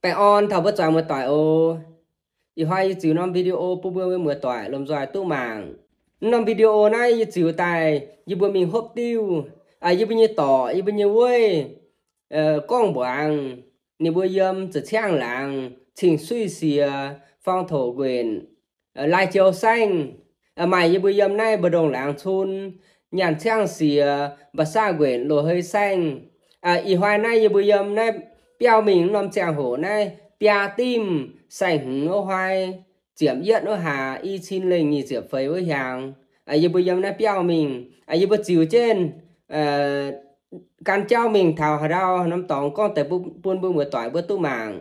ไปออนthảo bất chọn một tỏi ôอีห้อยจิ๋วน้องวิดีโอปุ๊บเมื่อเมื่อต่อยลมจอยตู้หมางน้องวิดีโอนะยี่จิ๋วตายยี่บัวมิงฮบติ้วยี่บัวยี่ต่อยี่บัวยี่เว้ยกล้องบางนี่บัวยำจะช่างหลังชิงซุยเสียฟังโถเกวนลายเจียวxanhใหม่ยี่บัวยำในบดงหลังชุนnhànช่างเสียบะซ่าเกวนโลเฮยxanhอีห้อยในยี่บัวยำในเปียวมิงน้องแจงโหในbia tim sành nó hoài chiếm yết nó hà y xin linh nhị chiếm phơi với hàng như bây giờ nó béo mình như bây chiều trên can trao mình thào hà đau nắm tòng con tại buôn buôn một tỏi bữa tu mảng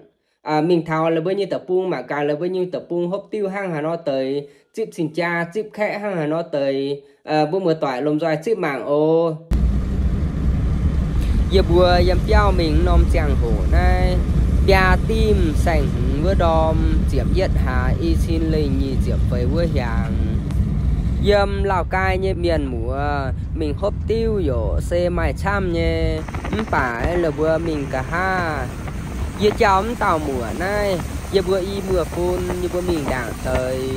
mình thào là bao nhiêu tập buôn mà càng là bao nhiêu tập buôn hấp tiêu hang hà nó tới chip xin cha chip khẽ hang hà nó tới buôn một tỏi lồng dài chip mảng ô giờ bùa yếm béo mình nom chàng hổ này bia tim sành với đom chiếm yết hà y xin linh nhị chiếm với hàng yếm Lào Cai như miền mùa mình hốp tiêu dỗ xe mai chăm nhé phải là vừa mình cả ha giờ chóng tàu mùa này giờ vừa y mùa phun như vừa mình đảng thời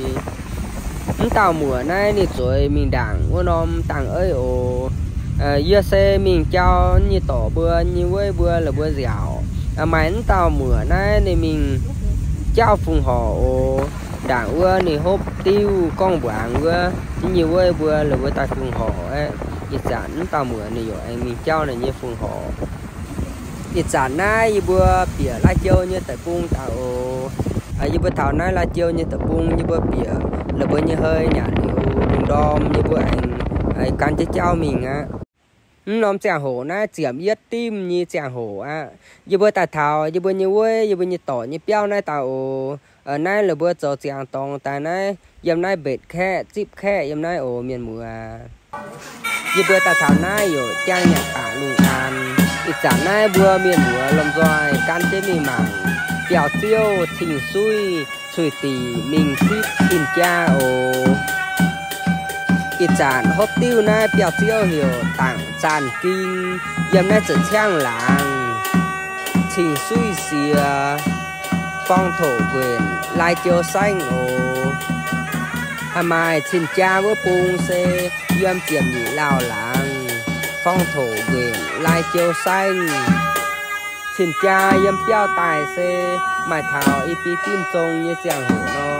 tàu mùa này thì rồi mình đảng của nom tặng ơi ồ giờ xe mình cho như tổ bữa như với bữa là bữa dẻo máy tàu mùa này thì mình trao phùng họ đảng vừa thì hốp tiêu con bảng vừa nhiều vừa vừa là vừa tại phùng họ ấy ít sản tàu mùa này rồi anh mình trao này như phùng họ ít sản này vừa bỉa lá châu như tại cung tàu như vừa thảo này lá châu như tại cung như vừa bỉa là vừa như hơi nhả liều đường đom như vừa anh can chế trao mình á nóm chàng hổ na chiếm yết tim như chàng hổ á như bữa ta thảo như bữa như quê như bữa như tỏi như béo này tao ở nay là bữa cho chàng tòng tại nay yếm nay bệt khe chip khe yếm nay ở miền mùa như bữa ta thảo nay rồi chàng nhạc cả lùng an ít chẳng nay bữa miền mùa lầm rồi can chế mình mảng kẹo tiêu thình xui xui tỉ mình chip xin cha ít chán hốp tiêu này biểu tiêu hiểu tặng chán kinh yếm này chỉ trang làng trình suy xìa phong thổ quyền lai chiều xanh mai trình cha với bùng xe yếm chiếm nhị lao làng phong thổ quyền lai chiều xanh trình cha yếm piao tài xe mai thảo y tim trông như chàng hổ nó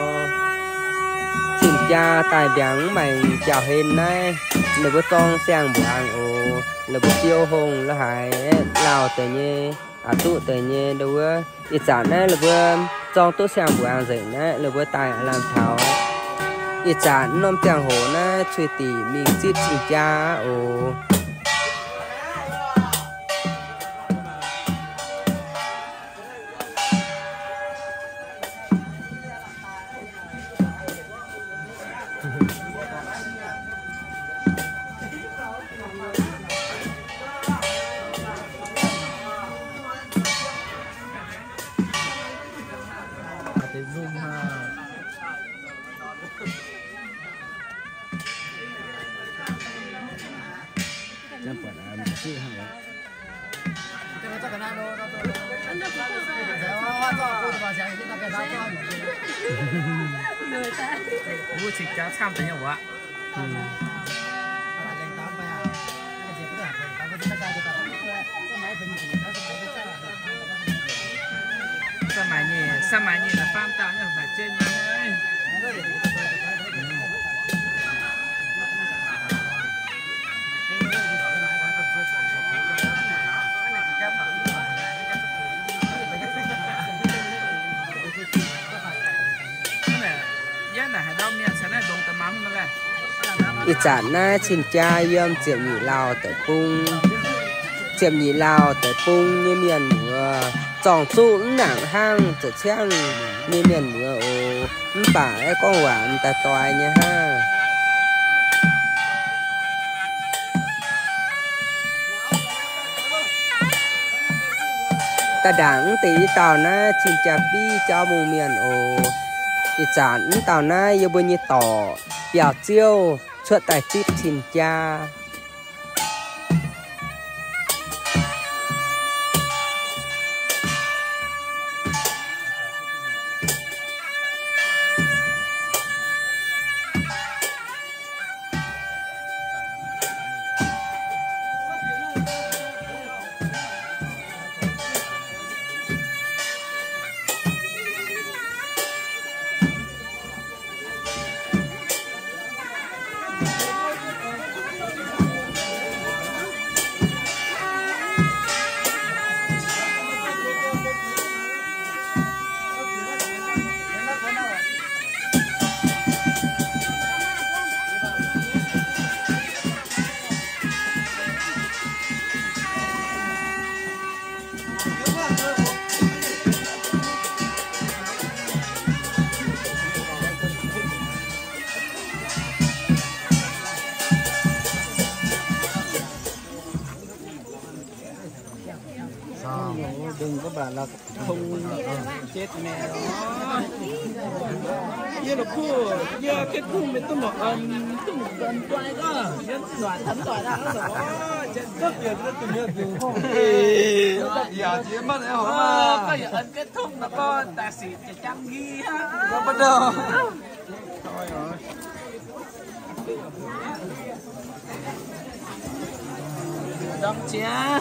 xin cha tài biển mày chào hình này là bữa con sang buồng là bữa tiêu hồng là hải lào tới nhé tụ tới nhé đâu ít sản này là bữa trong tốt sang buồng dậy này là bữa tài làm thảo ít sản nom chàng hổ này chơi tỉ mình xin cha mua thịt cá tham tới nhau quá sao mày nhỉ là phan tạo nhưng phải trên mà ơi ít chán na xin cha yếm chiếm nhị lao tới cung chiếm nhị lao tới cung như miền mùa tròn trụ nặng hang trở trang như miền mùa phải con quản ta toài nha ha ta đảng tí tàu na xin cha bi cho mù miền ít chán tàu na yêu bơi như tỏ biểu chiêu chuột tài chip xin cha và là không chết mẹ đó giờ là khu giờ cái khu mình tôi một tuần toại đó giờ toại thấm toại đó chết rất nhiều giờ chỉ mất đấy hả có giờ ấn kết thúc là con ta sĩจะจำghi ha nó bắt đầu thôi rồi đóng chia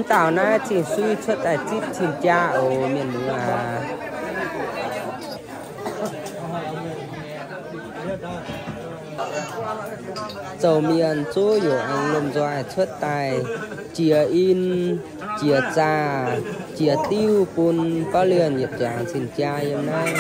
tao na chỉ suy cho tại chip chim cha ở miền núi à dầu miền chúอยู่ăn lùm doài xuất tài chia in chia trà chia tiêu bún có liền nhiệt tràng xin cha em nay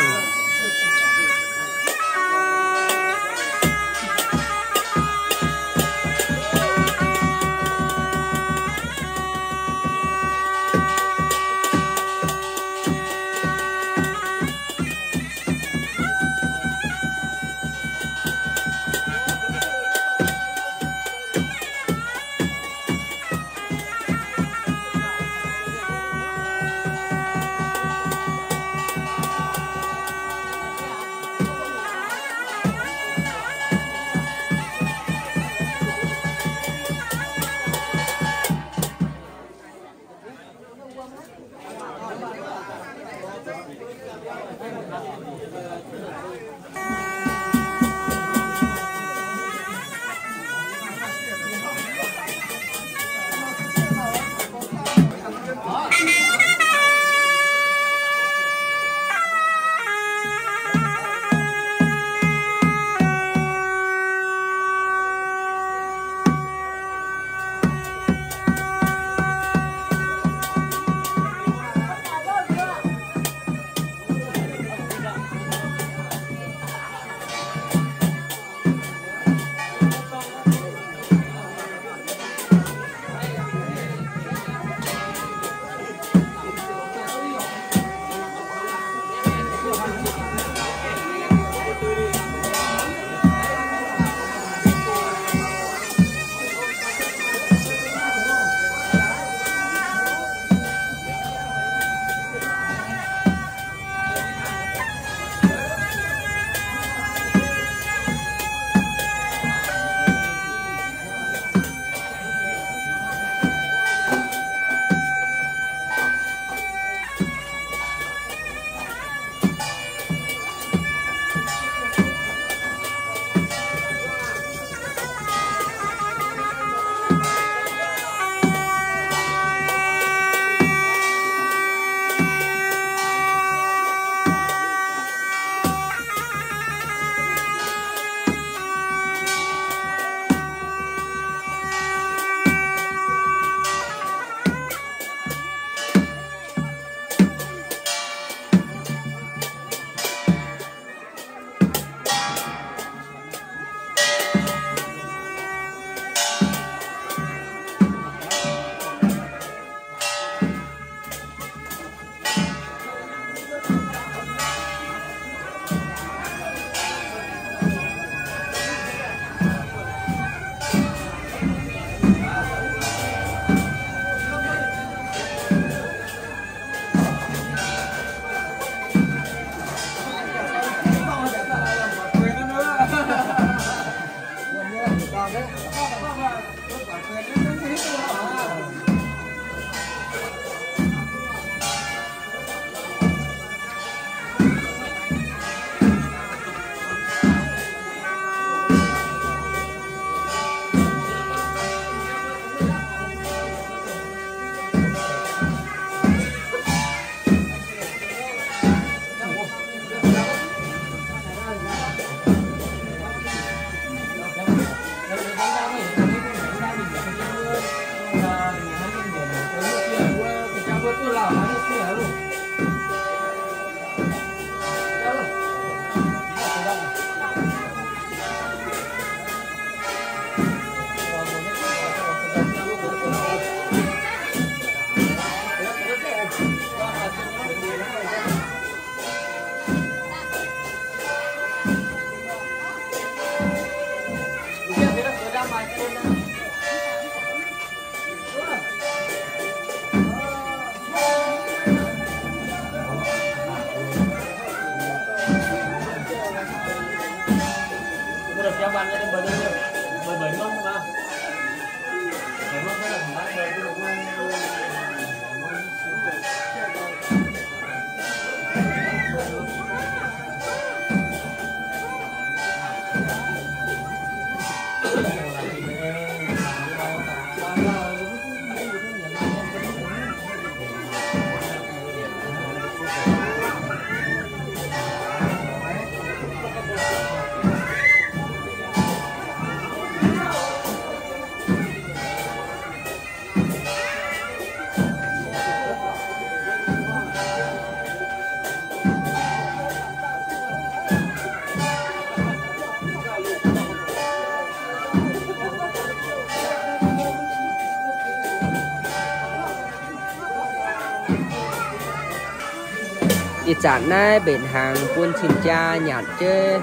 ít chán này bên hàng quân xin cha nhạt chứ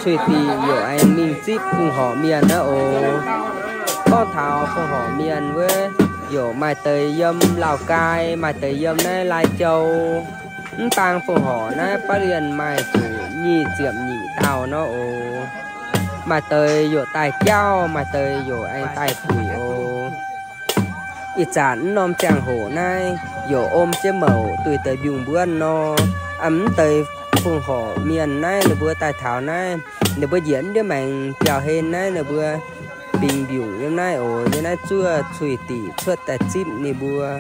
suy tì nhiều anh mình ship cùng họ miền đó ô con thảo cùng họ miền với nhiều mai tây dâm Lào Cai mai tây dâm này Lai Châu tăng cùng họ này phát hiện mai chủ nhị diệm nhị tàu nó ô mai tây nhiều tài trao mai tây nhiều anh tài phủi ô ít chán nom chàng hổ này nhiều ôm chế màu tùy tới dùng bữa nó ấm tới phùng họ miền này là bữa tài thảo này là bữa diễn đứa mình chào hên này là bữa bình biểu như này ồ như này chưa chùi tỉ xuất tài chip này bữa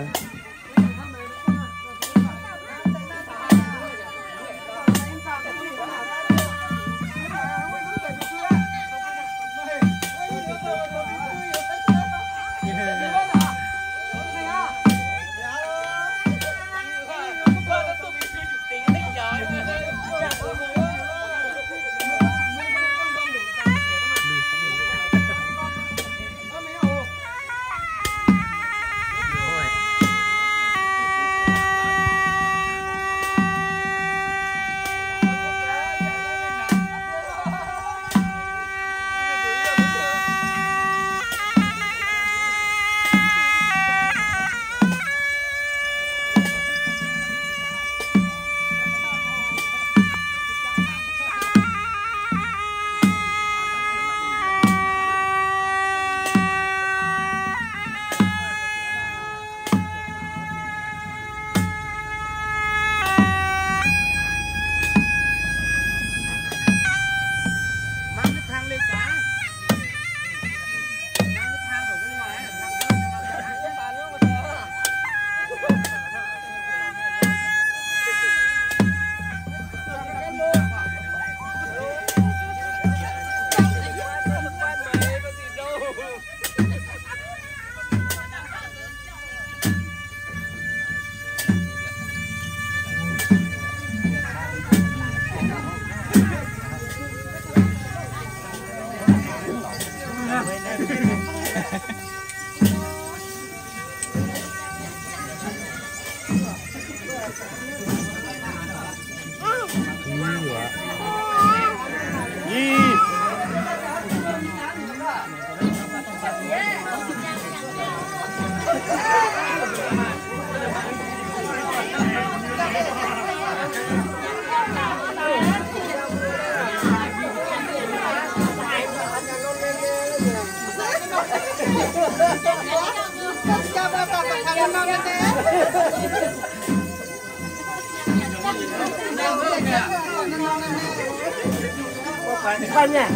Khoan nha.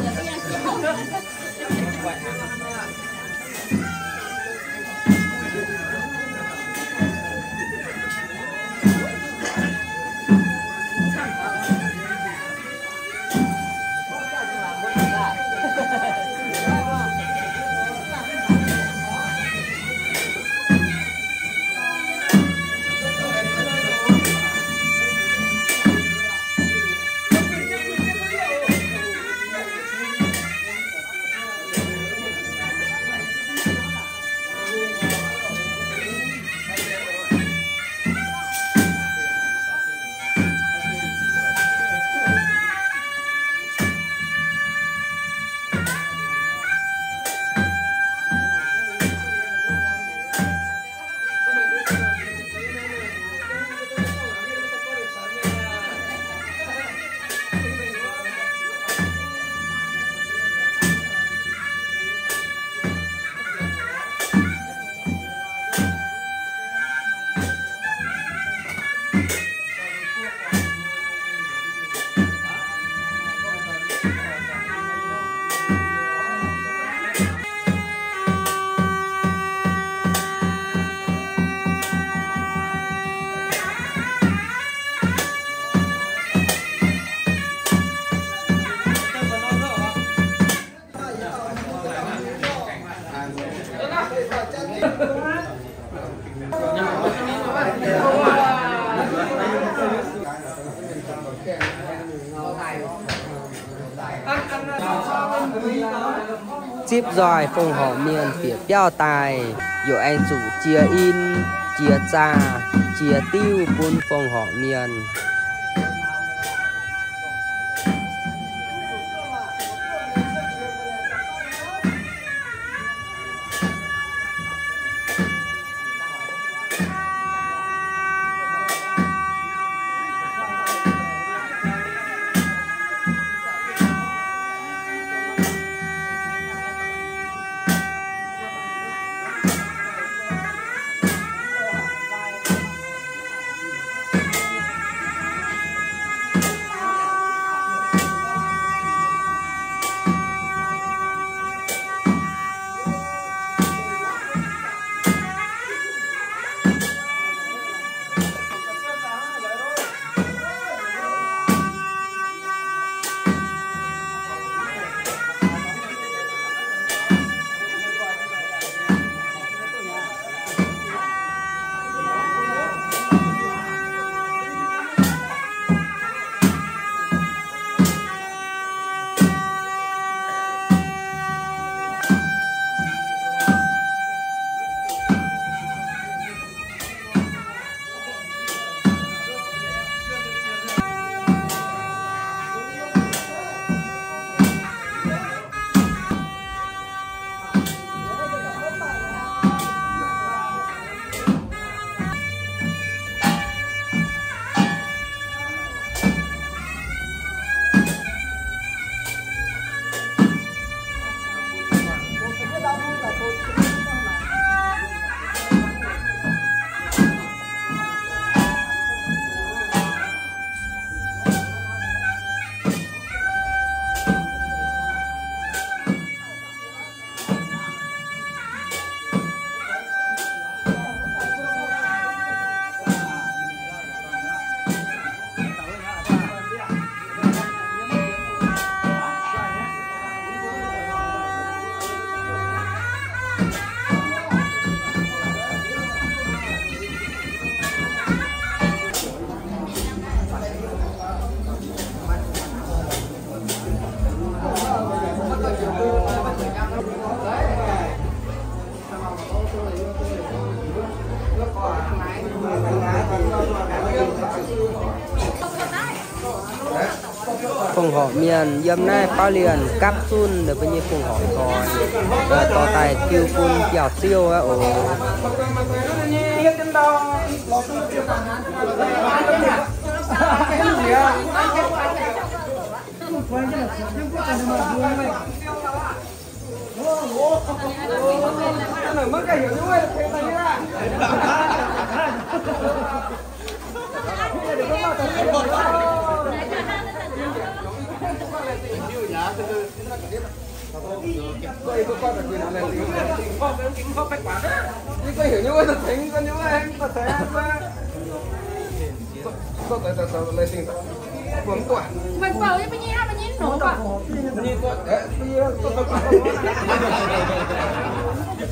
Chip giỏi phong họ miền phía tiêu tài dụ anh chủ chia in chia trà chia tiêu buôn phong họ miền phùng họ miền dâm nay bao liền cắp sun được bao nhiêu phùng họ còn tỏ tài kêu phun kẹo siêu á ồ mình bảo với mình nhìn nổ quả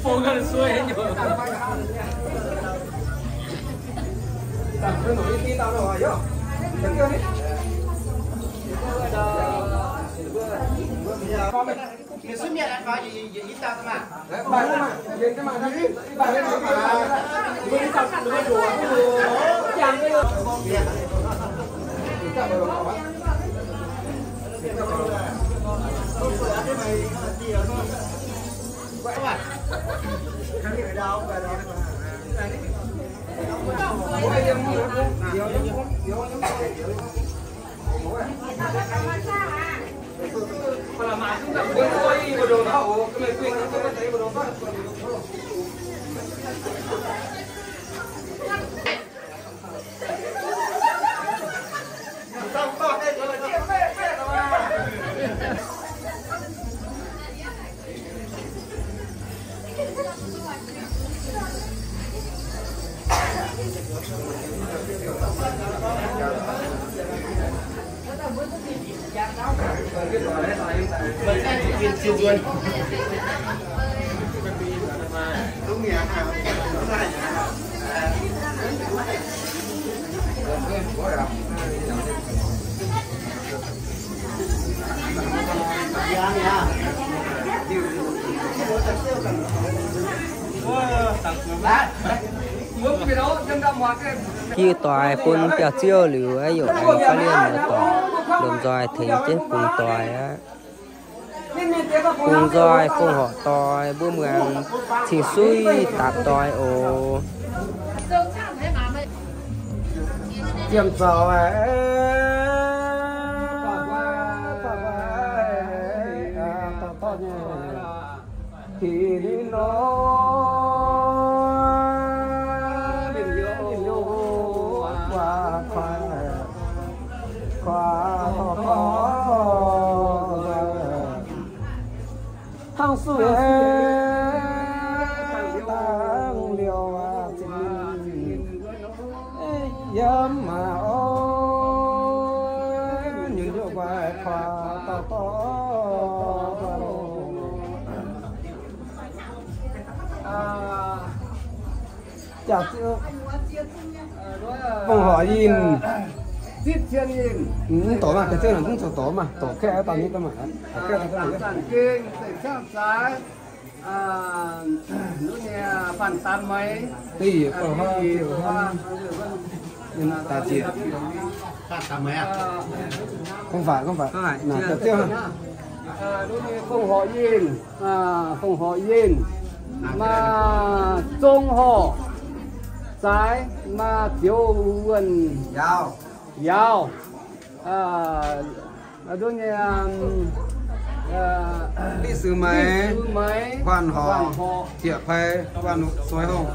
phong cái xuôi hết nhiều Xuất miệng anh nói gì ít tao mà. khi tòa phun kẹo siêu liu ấy dụ anh có liên là tòa đồng rồi thì chết cùng tòa á cùng rồi cùng họ tòa bữa mường thì suy tạp tòa ồ Chìm rồi thì đi nó thang suy tăng liều yếm mà ôi những điều bài khoa to chào chưa vòng hỏi nhìn tiết thiên nhìn tổ mà cái chơi là cũng tổ mà tổ khe tao như tao mà khe tao như sản kinh để trang trái lúc này phản tan mấy tỷ ở hoa triệu hoa nhưng ta chỉ phản tan mấy à không phải là tập tiêu lúc này không họ yên không họ yên mà trung họ trái mà thiếu vườn giàu lúc này lịch sử mấy quan họ tiệp hay quan xoay hông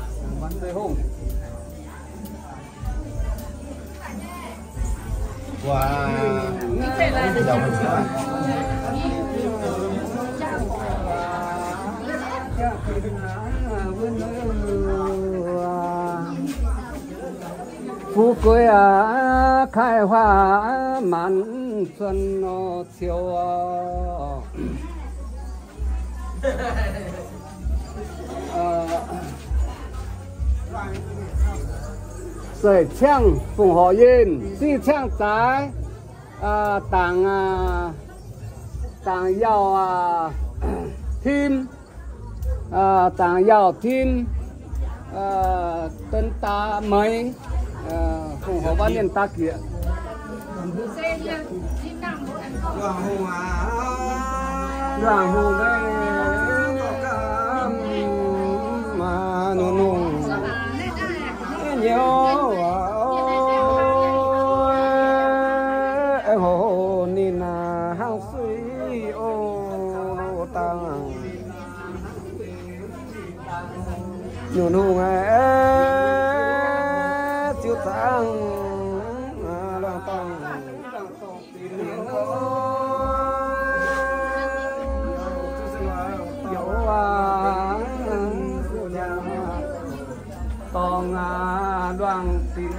wow phú quê khai hoa mãn xuân nó chiều sợi trang phùng họ yên si trang trái tàng giàu thêm tàng giàu thêm tên ta mấy cùng họ bán nhân ta kia đoàn hùng ấy mà nô nô nhiều em hồ nín hao suy ô tăng nô nô ấy chiếu tăng loang tăng tòng đoàn tín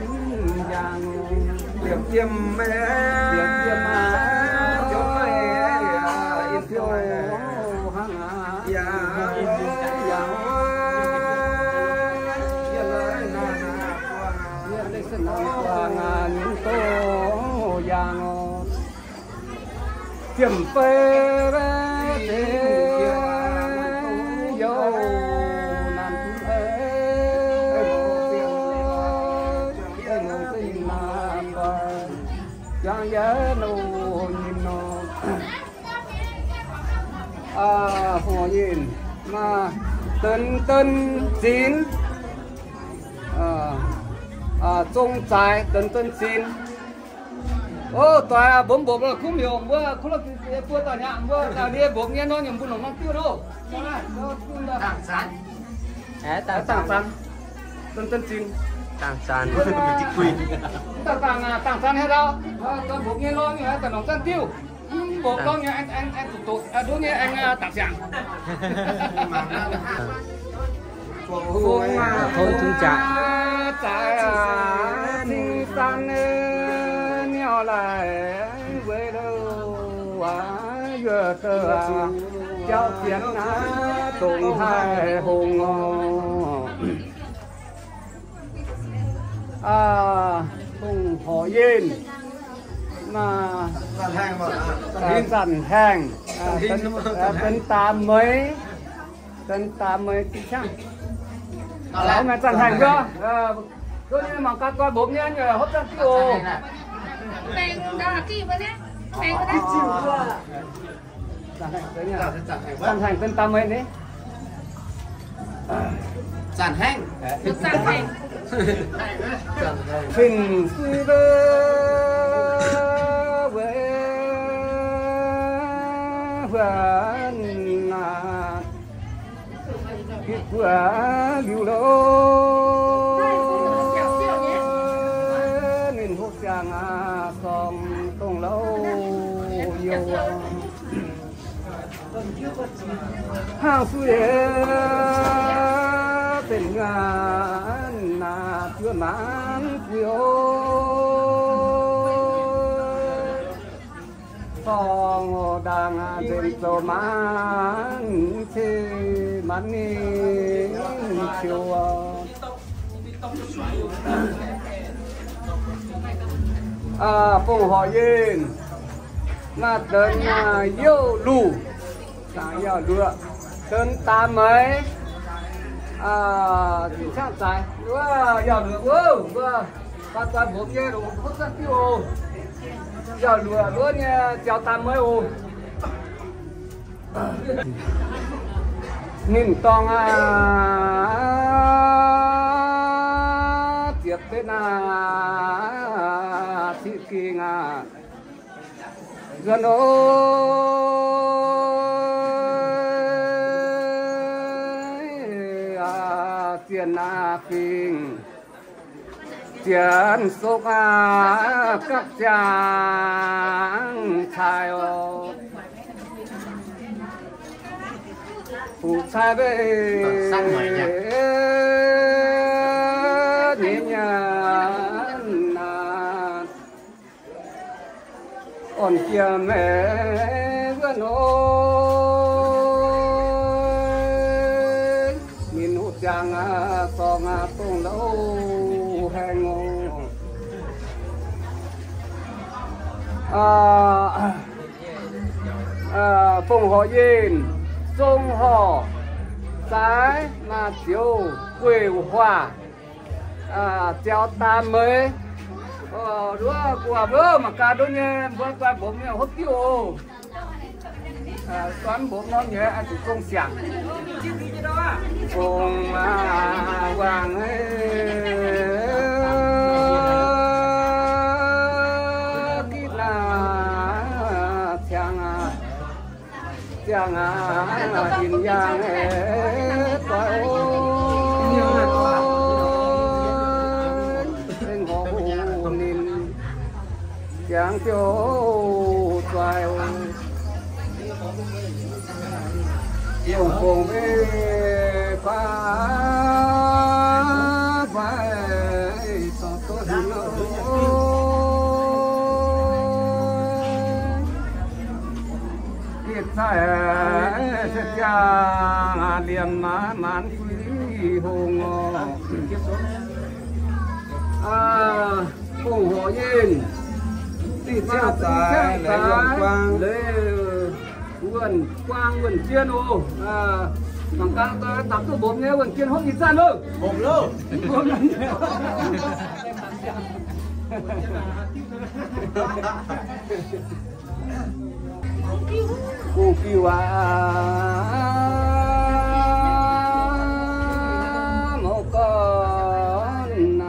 giang điểm chiêm mẹ điểm chiêm chỗ mẹ yêu phiêu hăng giang yên lấy sân hoàng những tô giang chiêm phê giang nhớ nô nhìn nô hồ nhìn mà tân tân chín trung trái tân tân chín ô tòa bốn bộ là không hiểu vừa không là vừa tòa nhà vừa là đi bộ nghe nói nhầm buồn lòng mang tiêu đâu tảng sán tảng sán tân tân chín tàng san tàng san hết đâu con bộ nghe lo nghe tàng nòng san tiêu bộ lo nghe anh tụt đúng nghe anh tạc sảng thôi chúng trả san nhau lại với đâu vừa tơ cháu chiến tùng hai hùng cùng họ yên mà dần hàng tên ta mới chị chăng lão mẹ dần hàng cơ tôi như mà các con bốm nhá nhờ hấp dẫn tiêu mẹ đó là kỳ vậy nhé mẹ có đấy chịu chưa dần hàng tên ta mới đấy giàn hang giàn hang phình suy đơ về vần kết quả lưu lô nên hút chàng còn tông lâu nhiều hàng suy tình ngàn chưa mãn phiếu phong đang trên số mãn chê mãn chiều phong họ yên là tên yêu lù yêu lừa tên ta mấy thì sao tại giờ được vừa bắt tay bố nghe rồi hút ra tiêu giờ lừa nha chào tam mới ô nhìn tòng tiếp đến thị kỳ gần tiền phình tiền số các chàng trai phụ trai về nhẹ nhàng còn kia mẹ vẫn ôi nhìn hút chàng so tung lâu hàng ngô phong họ yên sông họ trái mà chiều quê hoa treo ta mới đứa của bữa mà cả đôi nhé bữa qua bố mẹ hốt tiêu toán bố nó nhớ anh cũng công sản cùng hoàng kít là chàng in yang toái tên họ nín chàng tiêu toái yêu cùng về qua vai to to nó kiệt sai sẽ cha liềm mãn quý hùng cùng họ nhìn đi theo tài lấy quang vườn quang vườn chiên ô bằng các tập tu bốm nhé vườn chiên hốt nhìn ra luôn bốm luôn bốm lần cô kêu một con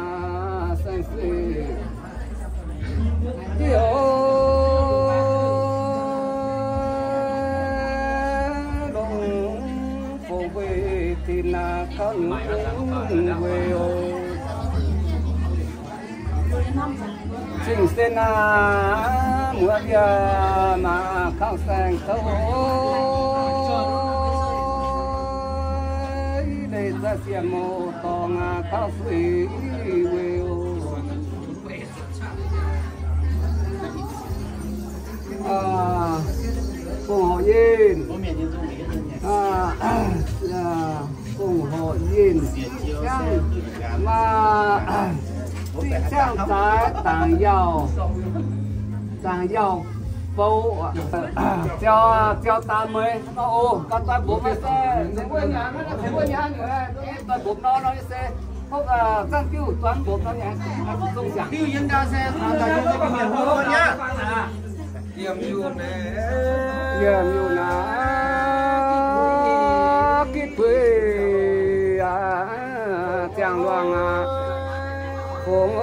xanh xì thì là con quê ô chính xin mua bia mà không sang thấu đây ra xem mô tòng cao suy quê ô cùng họ nhìn cùng họ nhìn mà trang trái tàng giàu bầu cho ta mới ô con ta bố mẹ xe quê nhà nữa ta bố nó xe không trang tiêu toán bố nó nhà không chẳng tiêu dân ra xe ta dân ra biển luôn nhá yểm dù nè kít quê chàng loang phong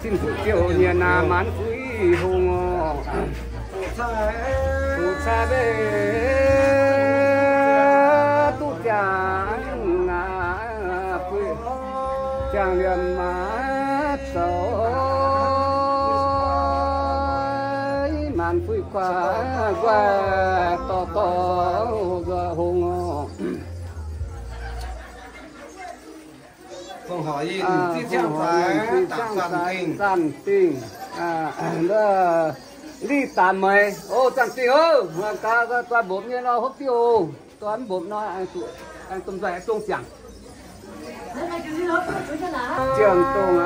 tin phụ chiều nhà na mãn quý hùng tu xa bê tu chàng quê chàng liềm mát sầu màn phui qua to hùng không hỏi gì tiếp theo phải tạm tình đi tạm mày ô tạm tình ơ mà ta bốm như nó hốt tiêu toán bốm nó anh tôm dạy tôm chẳng trường tùng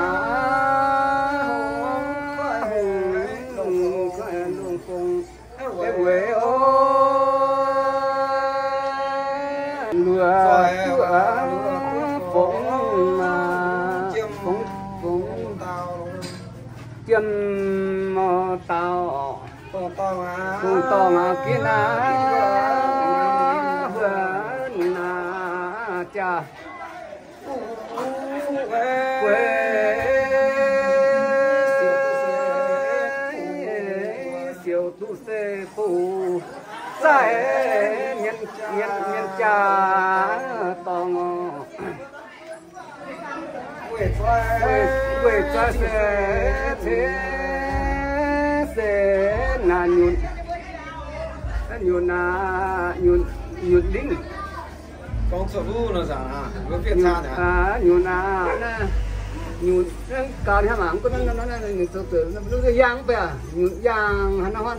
cùng cái quê ô lừa chiêm tàu cùng to mà kia na cha quê siêu tu se phù sai nhân cha to quê cha sẽ là nhún đinh con số lu nó giả nó phiền xa nhỉ nhún cao đi hả mà có nó từ nó giang về nhún giang nó hoan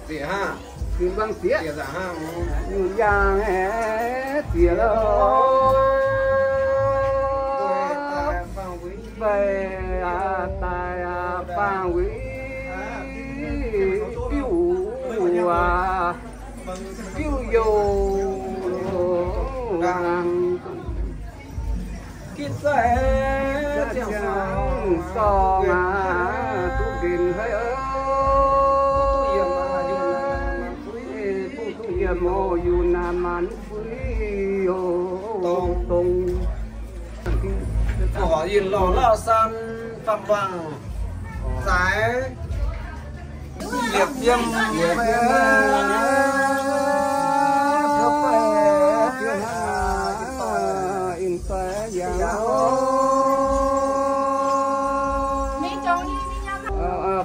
tỉa ha nhún băng tỉa giả ha nhún giang tỉa đâu về tài phang quý kêu dầu kít sẽ chẳng so mà tu điền hơi ơi tu yếm mô yu nam man phui ô tông họ yên lò lao san phạm vàng trái liệp viêm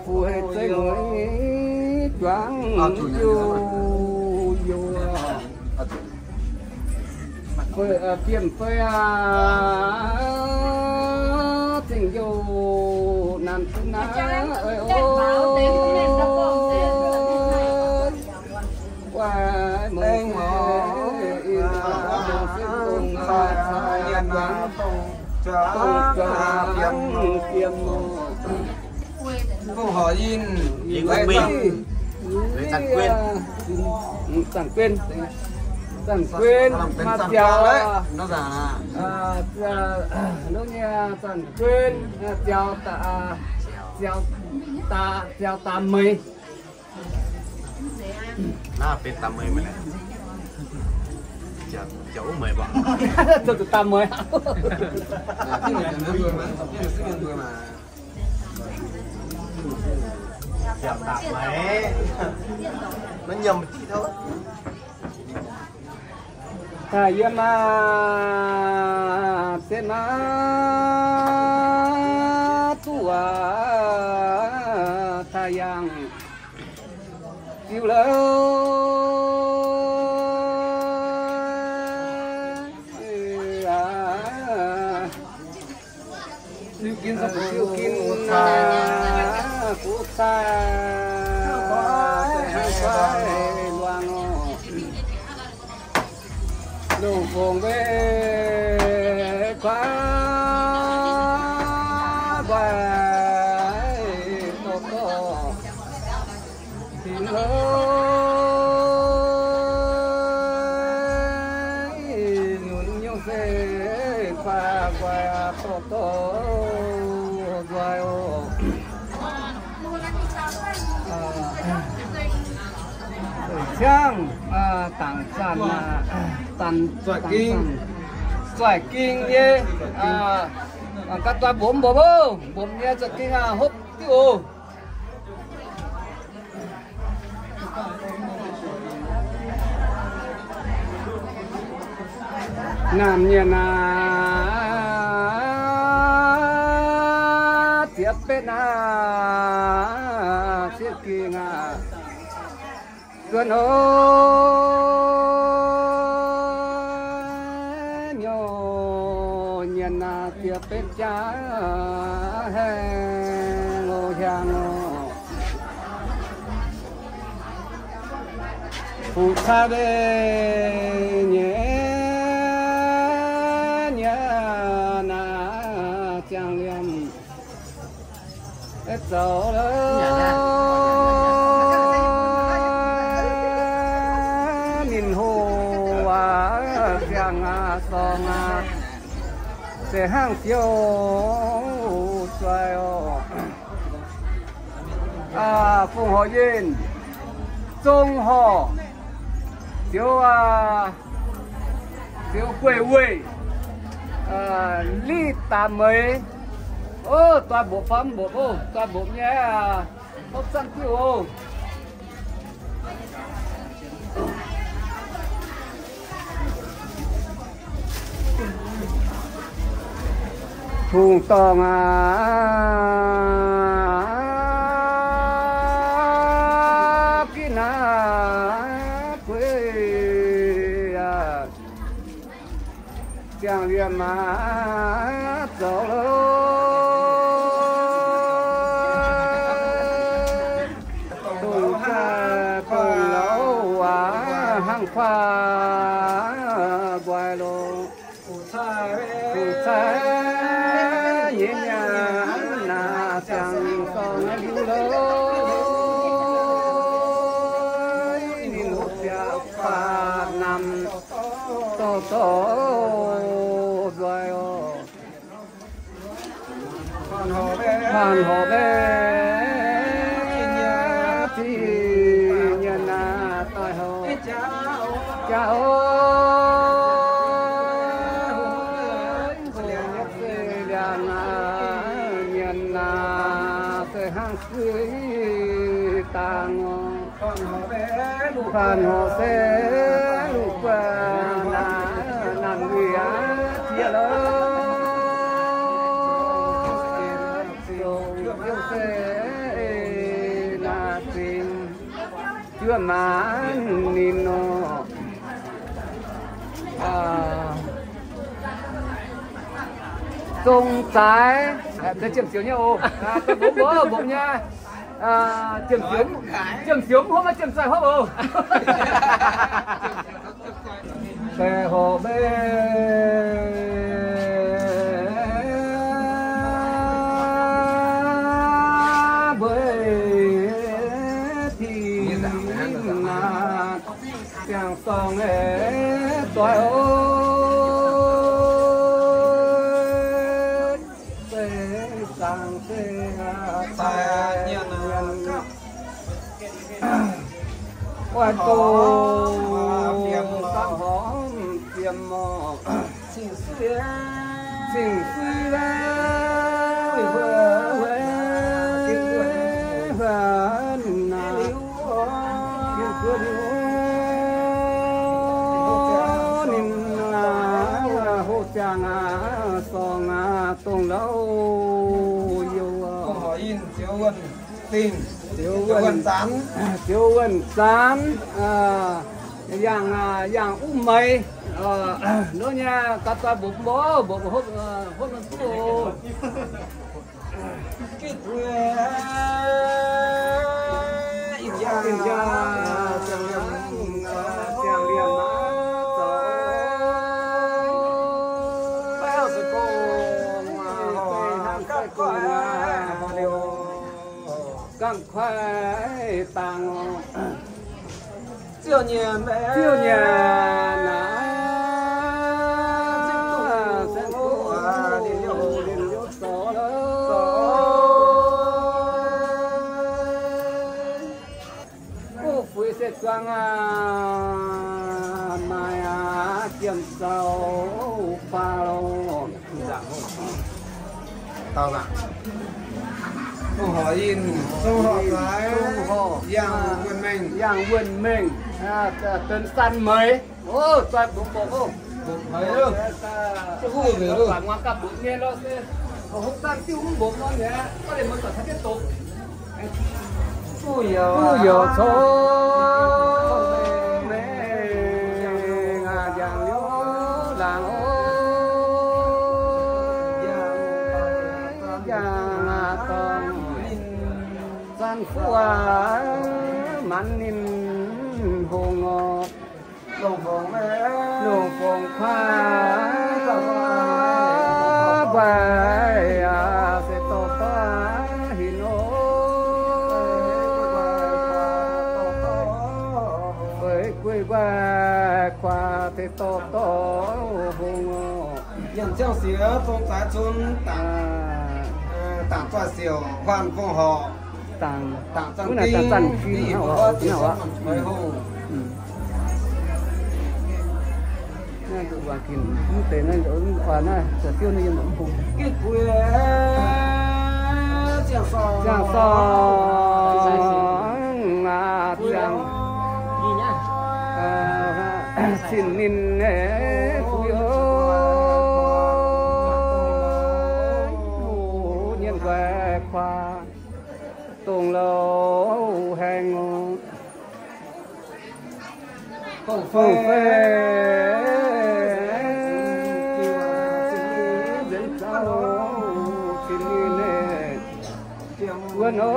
phù hệ chơi mới choáng vô kiếm phơi tình vô nam tu na ơi qua mới không hỏi in Quang Minh Tần Quyên Tần Quyên mà chào đấy nó giả nó nghe Tần Quyên chào ta mày nóเป็นตามมือมาเลยcháu mời bọn tôi ta mày chào tạm mấy nó nhầm một tí thôi yếm mà tên mà tua thái阳chiếu lâu siêu kín cú sa hai loan đồ phồng về quá bài to thì ơi nhún nhung xe pha qua to rồi chăng tặng sản tặng xoài kinh đi các toa bốm nha giật kinh hốp tiêu nam nhiên tiếp bên tiếp kinh gần ơi nhỏ nhìn tiếp bên cha ngô hàng phụ sa về nhé nhớ na trang liêm dấu nhìn hồ giang song sẽ hàng tiêu xoay phùng hội yên trung hồ tiêu quê quê ly tà mấy toàn bộ phẩm toàn bộ nhé hấp dẫn tiêu thùng tòng kỹ na quê chẳng liền mà dấu tùng lâu hàng pha quay lô phụ thái nhẹ nhàng na chẳng còn lưu lối nhìn hút dạo pha nằm to rồi họ bé phan họ bé thì nhân à tôi họ cha ơi nhắc về đàn nhân à tôi hàng cưới tàng phan họ sẽ lục và nàng người chia lỡ là tình chưa mãn nín nó sông trái để chìm xíu nhau tôi bố nha chìm xíu hôm nay chìm trái hấp ô về hồ bê chàng song ế tôi ơi tê sang tê ta nhân qua tô sang hóm tiêm mò xin suy ra chàng song tung lâu yêu họ in chiếu vân tin chiếu vân sán dạng mây nữa nha các ta bộ hốt nó số cái quê in ra chàng liềm càng khoai tàng chiều nhà na sẽ có điện yếu số cô phụ sẽ quang mai kiếm sâu pha lô tao ạ không hỏi in không họ cái yang quên mình tên săn mới ô toàn bụng ô thấy không cái khu gì luôn phải ngoan cặp bụng nghe lo xe không săn tiêu không bụng nó nhé có thể mới còn tiếp tục phu yo số mẹ yang liễu làng ô san phua mắn nín hồ ngọt lồng phồng pha bài sẽ to pha hin ô với quê qua qua thế to hồ ngọt nhận treo xía phong giá chôn tặng toa xỉu hoàn phong họ tặng tặng là tặng khi nào ạ mấy hôm nè tụi bà kìm không tiền nên chỗ bà này sẽ tiêu nên vẫn không cái quê chàng sò chàng gì nhá xin nín nè quý ơi nhân quê khoa tuồng lâu hèn không phê quên ơi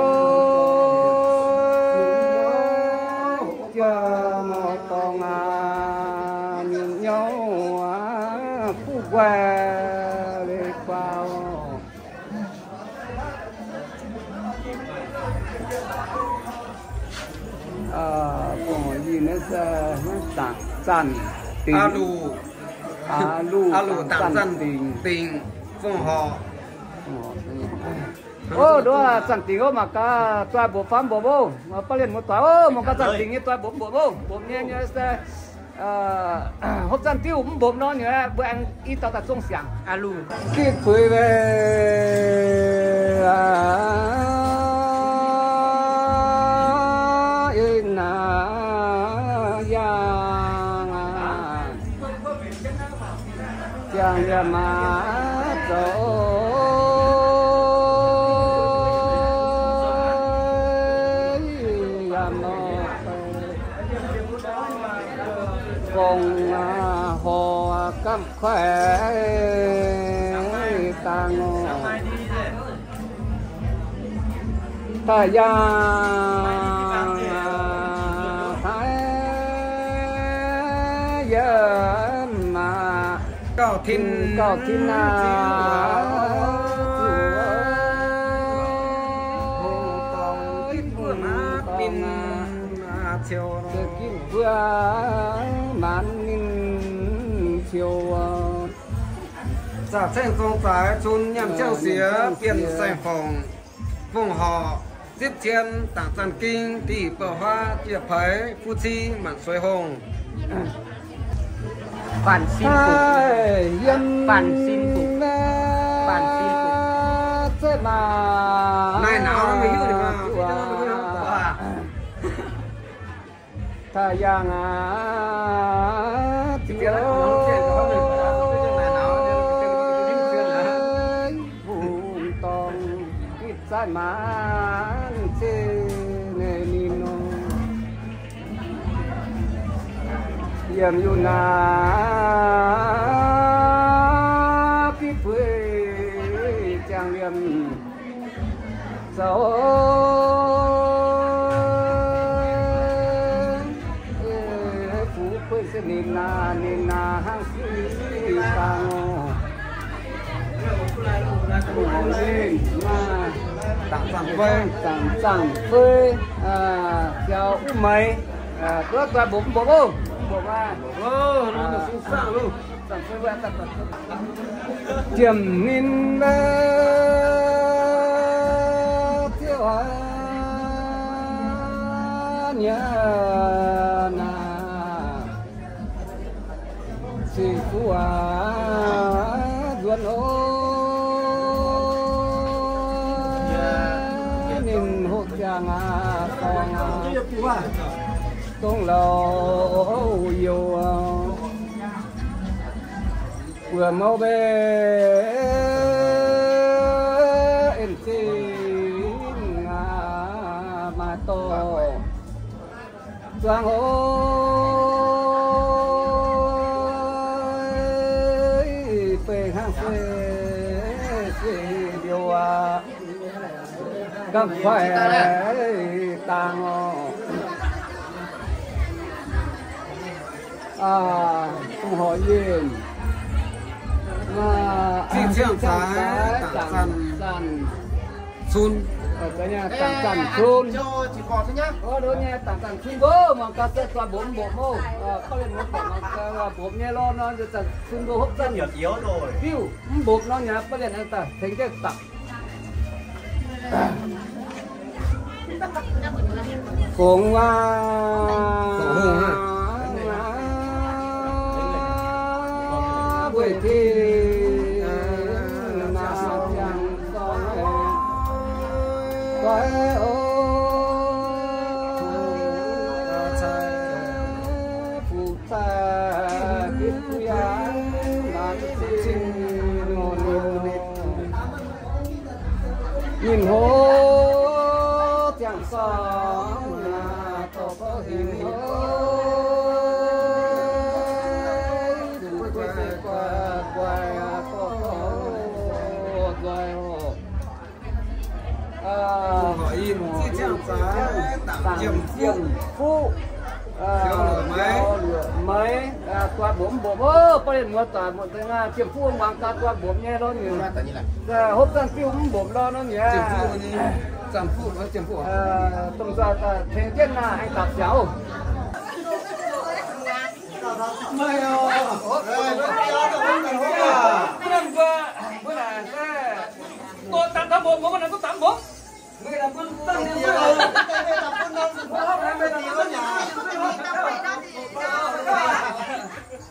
chờ một con nhìn nhau phú qua để vào còn gì nữa giờ nó tặng tình alu tặng tình phong họ ô đó sản tình ô mà cả toa bộ phàm bộ bô mà bắt liền một toa ô mà cả sản tình như toa bộ bộ nghe như sẽ hấp dẫn tiêu bộ nó như bữa ăn ít tao ta trong sáng alu khi phơi về chàng mà cùng hồ cắm khỏe tàng thời gian thái giờ mà cao thiên chiều vừa mãn chiều giả tranh công trái chôn nhằm treo xía biển sài phòng vùng họ tiếp chiến tảng trần kinh tỷ bờ hoa tiệp phái phu chi mạn xoay hồng bản xin phục bản xin phục thế mà này nào nó mới hiểu được mà thời gian vùng tòng ít sai mà trên nino yếm yu na khi phơi trang liêm dấu nina hang si tang lên mà tảng trần phơi chào mày cứ qua bụng mà nó được sung sảng luôn chiêm nín thiếu nhớ na si phú duân ô nín hốt giang con lâu yêu vừa mau về em xin mà to giang ơi về hàng xe điều gặp phải tàng không hỏi gì mà chiếc trái tảng trần sun ở cái nhà tảng trần sun chỉ còn thôi nhá. đó nha tảng trần sun bố mà các cái toàn bốn bộ mô có lên một mà bốn nghe lo nóจะsun bố hấp dẫn yếu rồi. view bộ nó nhà có lên anh ta thành cái tảng cùng buổi thi mà chẳng quay ô phụ ta biết ya làm xin nhìn hố chẳng sống là tổ có hình hố hỏi in chiếc trái tảng chiêm phu mấy qua bốn bộ có đến một tòa một cái nga chiêm phu bằng cả qua bốn nghe đó nhiều hốt sang tiêu bốn lo nó nhỉ chiêm phu nó chiêm phu tông ra thế tiết là anh tập cháu mày bữa là tắm bố bố nó tắm bố người là quân tăng nhân rồi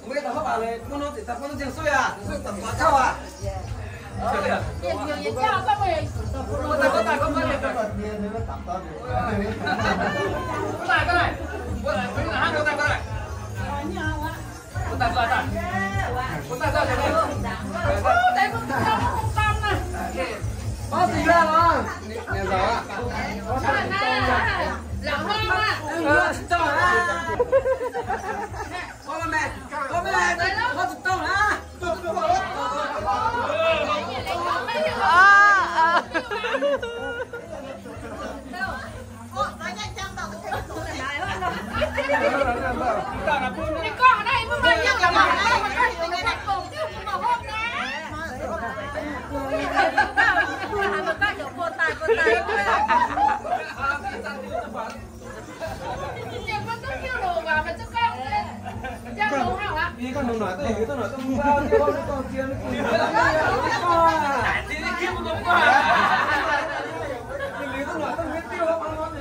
người ta họ bảo là quân nó chỉ tập quân tiền xuôi à tập quá cao à nhiều nhiều cho các mày có tài không có này có tài cái này bữa này bữa hai có tài cái này có tài có tài đấy cũng không tâm này có gì ra đó nè gió ạ lão hoang à có mẹ có tụt tông hả đi con ở đây mới bao nhiêu là bảo đây mà có hiểu cái này cùng chứ không bảo hôm nha mà các kiểu cô tài nhiều con cứ kêu đồ vào mà chứ con chắc đồ hảo ạ đi con đừng nói tôi nói tôi không bao nhiêu con kia nó cùng con à thì kia một con à lý tôi nói tôi biết tiêu lắm ăn ngon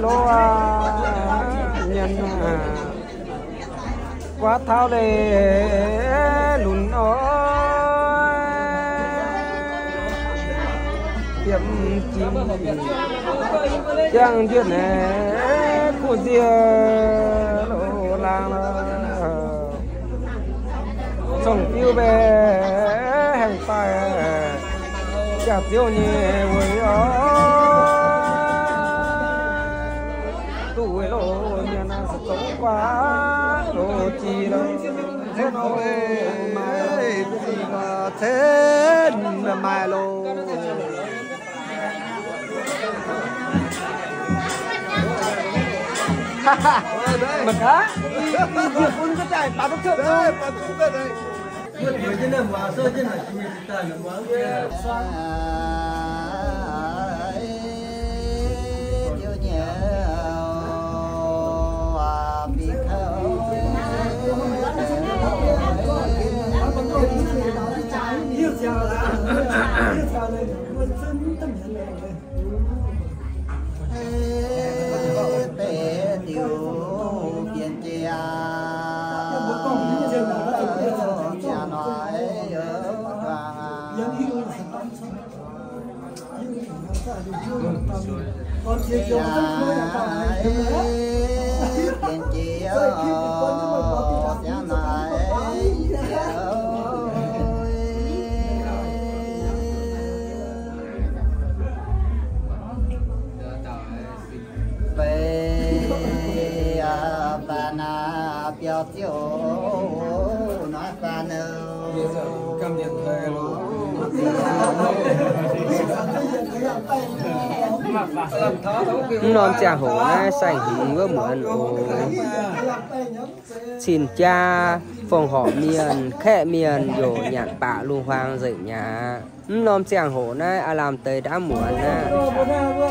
lô nhân quá thao để lùn ó tiệm chim giang điện này của dia lô lang sông tiêu về hàng tài chả tiêu nhẹ với ó tuổi lô nhà na sống quá lô chi lô thế nó mai thế mai lô mình hả việc cũng có chạy bà bác thượng thôi bà thượng đây vượt với trên đường vào sơ trên này mình tài lượng quá non chả hổ này sành hứng ngỡ mượn ồ xin cha phòng họ miền khẽ miền dỗ nhạn bạ lu hoang dậy nhà non chàng hổ này làm tới đã muốn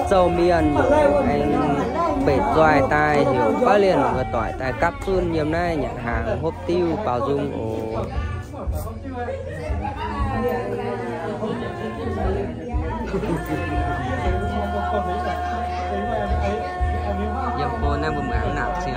dầu miền dỗ anh bệt doài tai hiểu quá liền người tỏi tai cắp xuân nhiều nay nhãn hàng hộp tiêu bảo dung ồ dâm cô nam bùm áng nạp xiên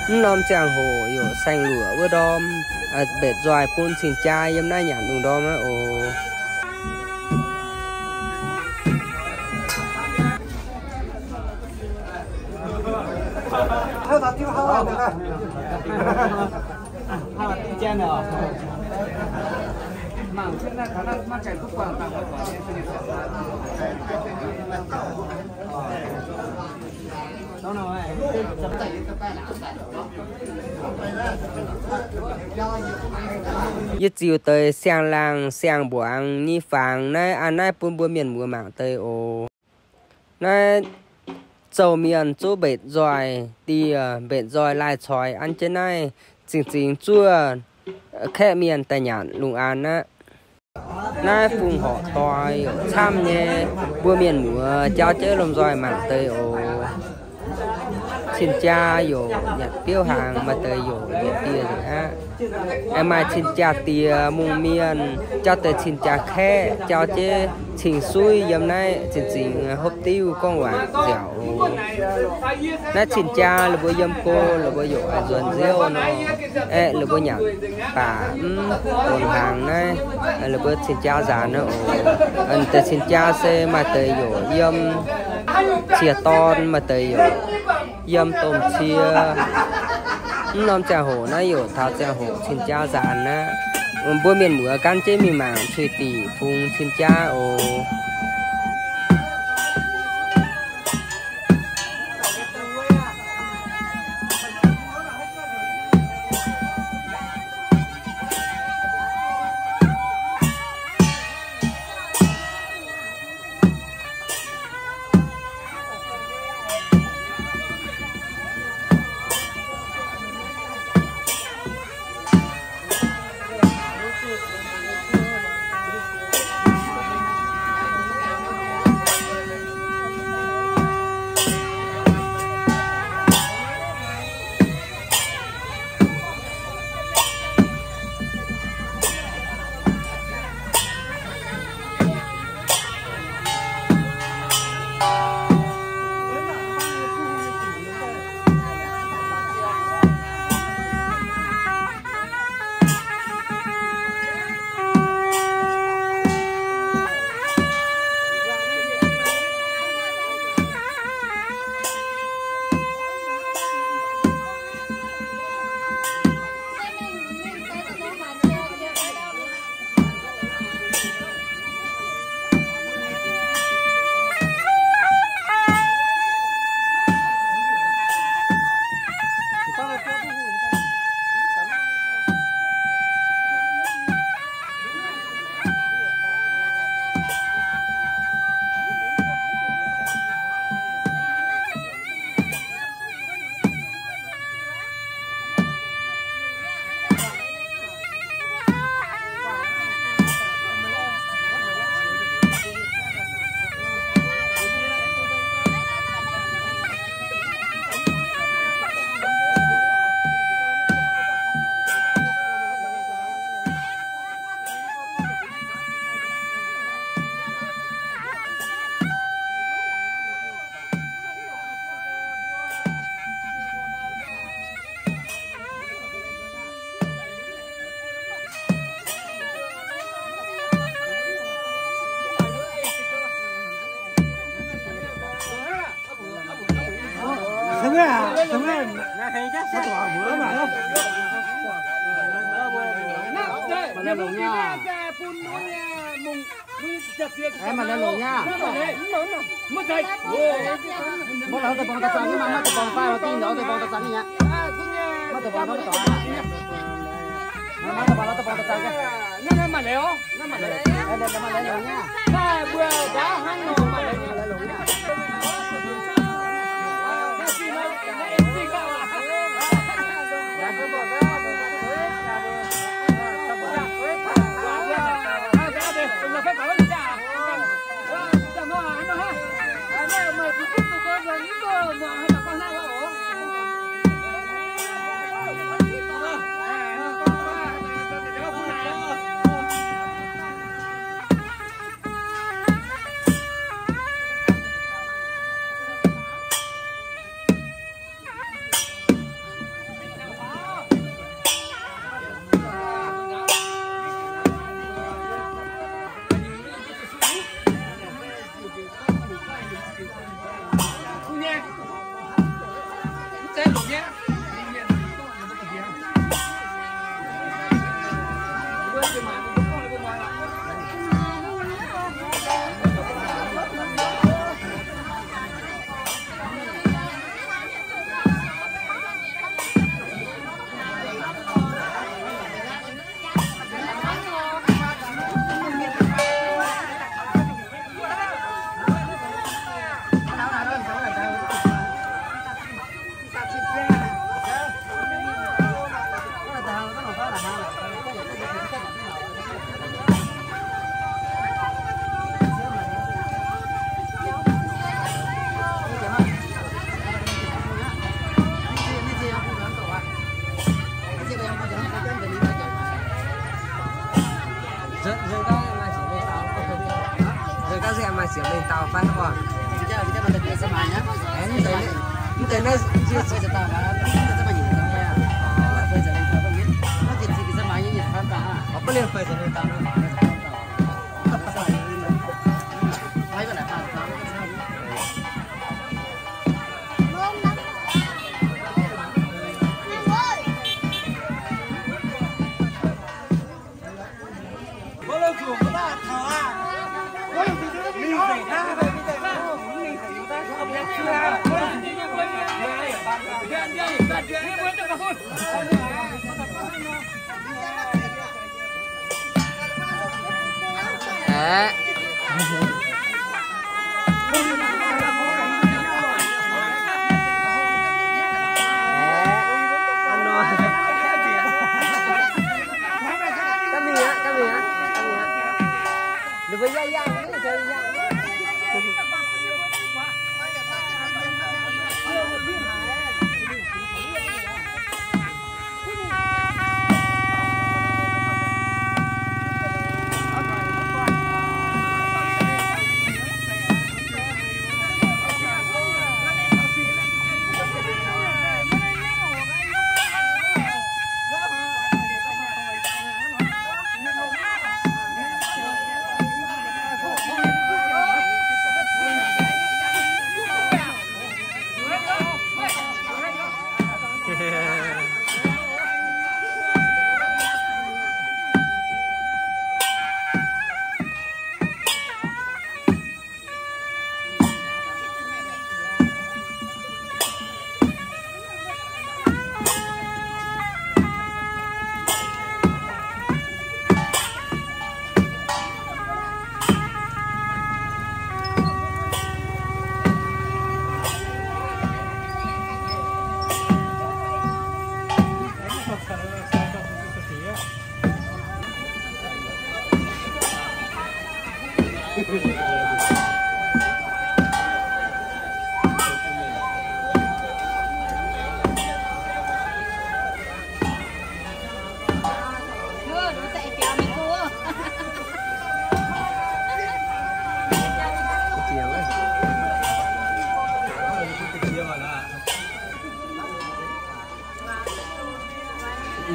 nom chàng hồ hiểu xanh lửa với đom bệt doài phun xin chai yếm nay nhãn đường đom á ồ Hãy subscribe cho kênh Ghiền Mì Gõ để Yết chiều tới sang làng sang buang ni phàng nay anh nay buôn buôn miền mùa mảng tây ô nay châu miền chú bệt rồi đi bệt rồi lại chòi ăn trên này chính chua khe miền tại nhàn lùng an á nai phùng họ toài tham nhé bữa miền mùa cháu chế lồng rồi mặn tây ồ xin cha yo nhặt tiêu hàng mà tây yo nhặt tia rồi á em mai xin cha tia mùng miền cho tới xin cha khe cho chế xin xuôi dầm này xin hộp tiêu con quả dẻo nãy xin cha là bữa dầm cô là bữa yo dọn rêu nó là bữa nhặt bà còn hàng này là bữa xin cha già nó anh tới xin cha xe mà tây yo dầm chia ton mà tây yo yam tôm chia nom cha hồ na yo thao cha hồ xin cha giàn na bữa miền mùa can chế mi mảng suy tỉ phung xin cha ô em mà lên lồng nha mất thầy mất là từ bóng ta trắng nhưng mà mất từ bóng pha tin đó từ bóng ta trắng nhá mất từ bóng nó tỏ mất từ bóng ta trắng cái nó mà léo em để mà lên lồng nha ba bữa đá hăng lồng mà lên lồng nha giờ nó chưa sửa cho tao mà nó sẽ mà nhìn tao nha bây giờ lên tao không biết nó chỉ sẽ mà nhìn tao tao có liền bây giờ lên tao nó thấy cái này tao tao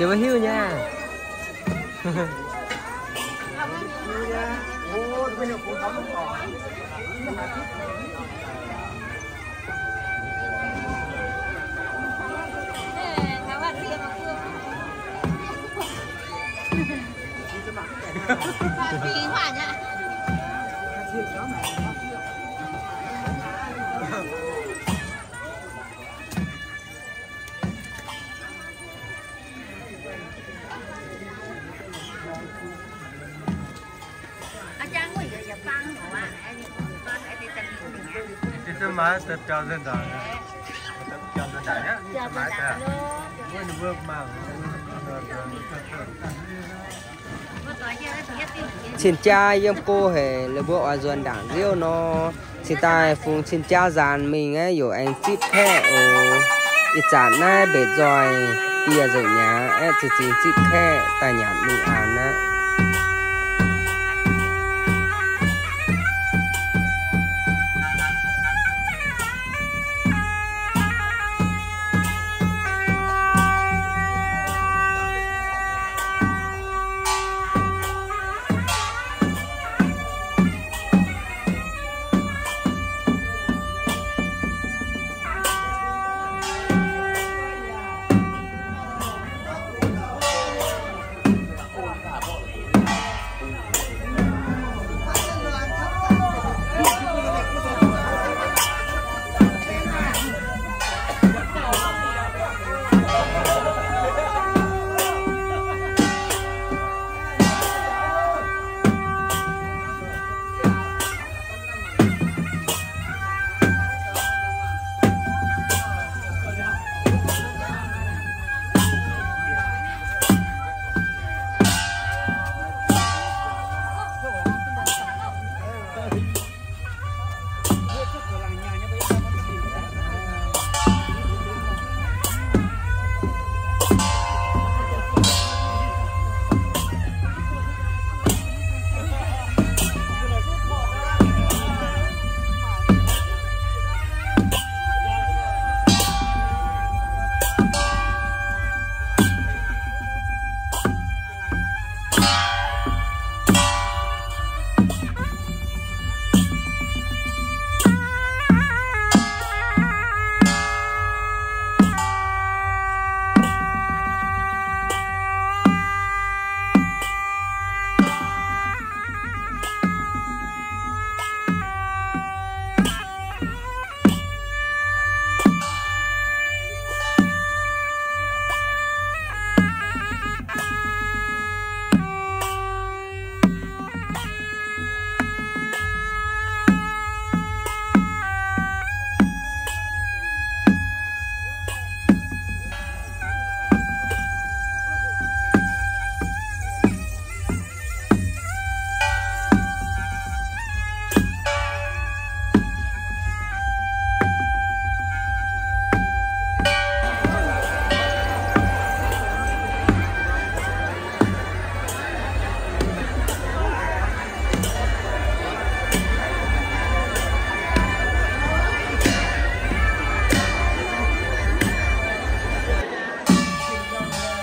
Nếu mà hưu nha. Cái máy tập chào dân đảng chào dân đảng nhá cái máy cả mỗi người bước mà xin cha yếm cô hệ là bộ ở dân đảng riêu nó xin ta phùng xin cha giàn mình ấyอยู่anh chip khe ô ít chán này bể rồi tia rồi nhá ấy chỉ chip khe tại nhà mình ăn á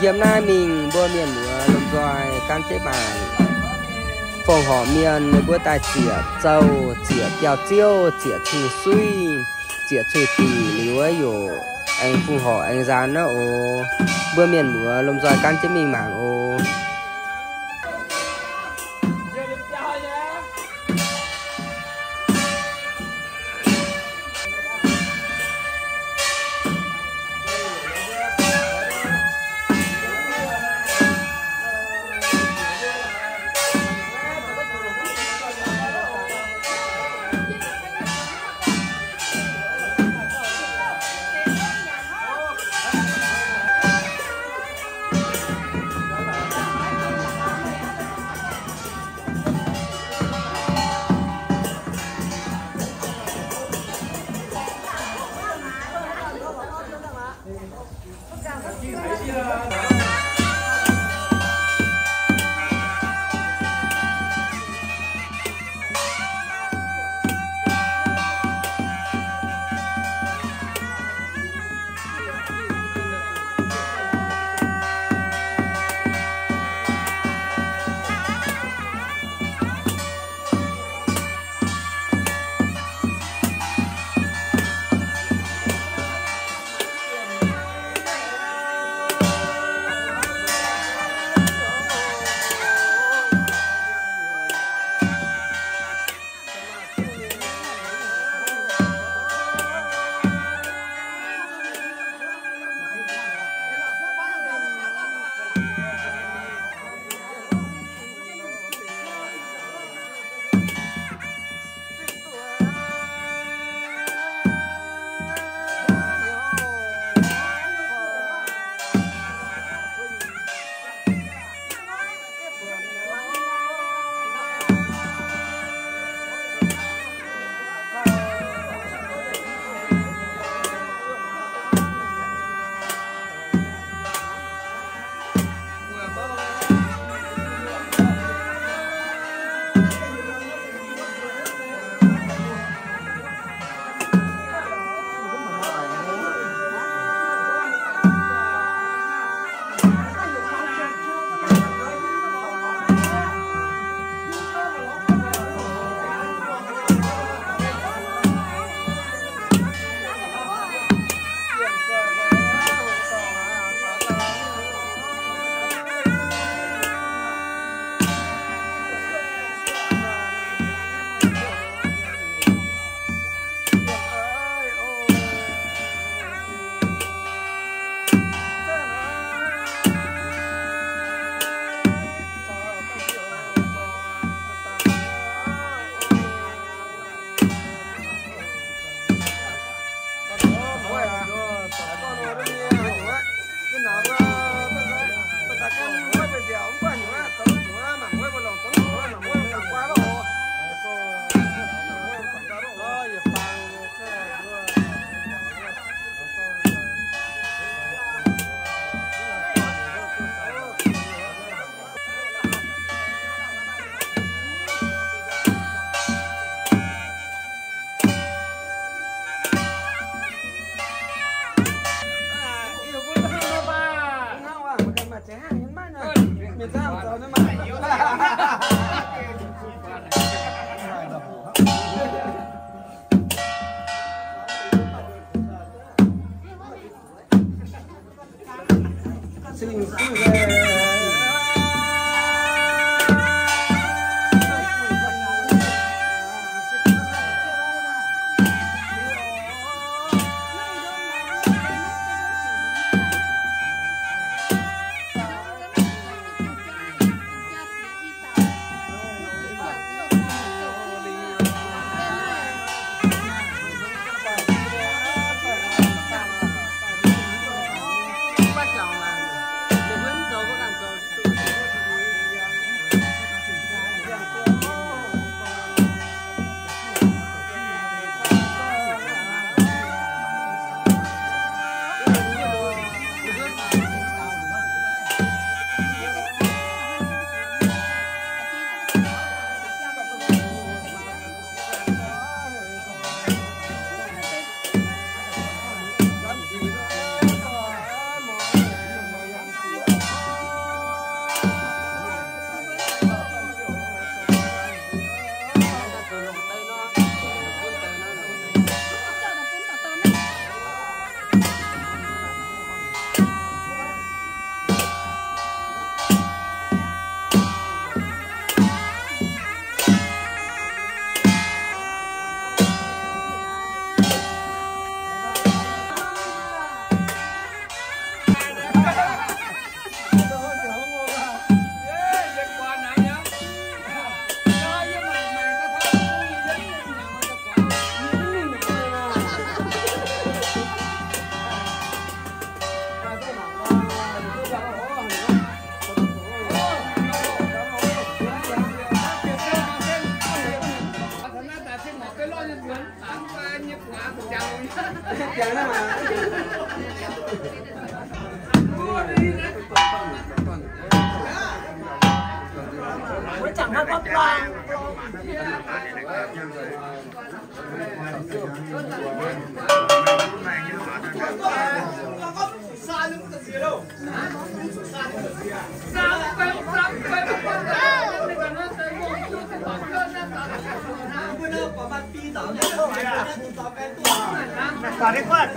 Diệm nay mình bữa miền múa lồng doài can chế bàn phòng họ miền bữa tài chĩa châu chĩa tiêu chiêu chĩa trừ suy chĩa trừ tỷ liu ấy yo anh phụ họ anh già nó ô bữa miền múa lồng doài can chế mình mảng ô Tiếng nào mà. Mới chẳng hát bắp vàng. Xa nhưng có gì đâu. Quả đi qua.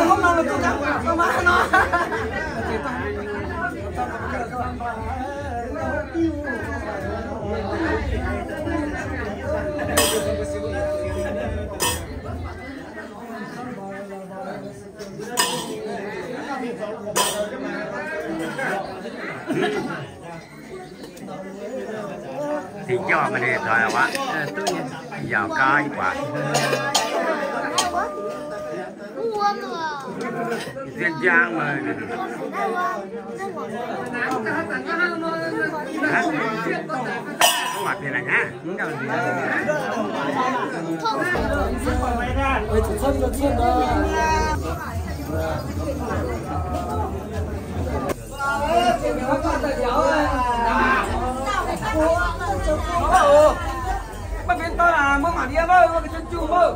Hôm nào là tôi gặp con má nó. Thì cho mình đi thôi quá giờ coi quá Duyên Giang mà không mặt thì là nhá Mà bên tôi là mua mảng đi em ơi, mua cái chân chùm ơi.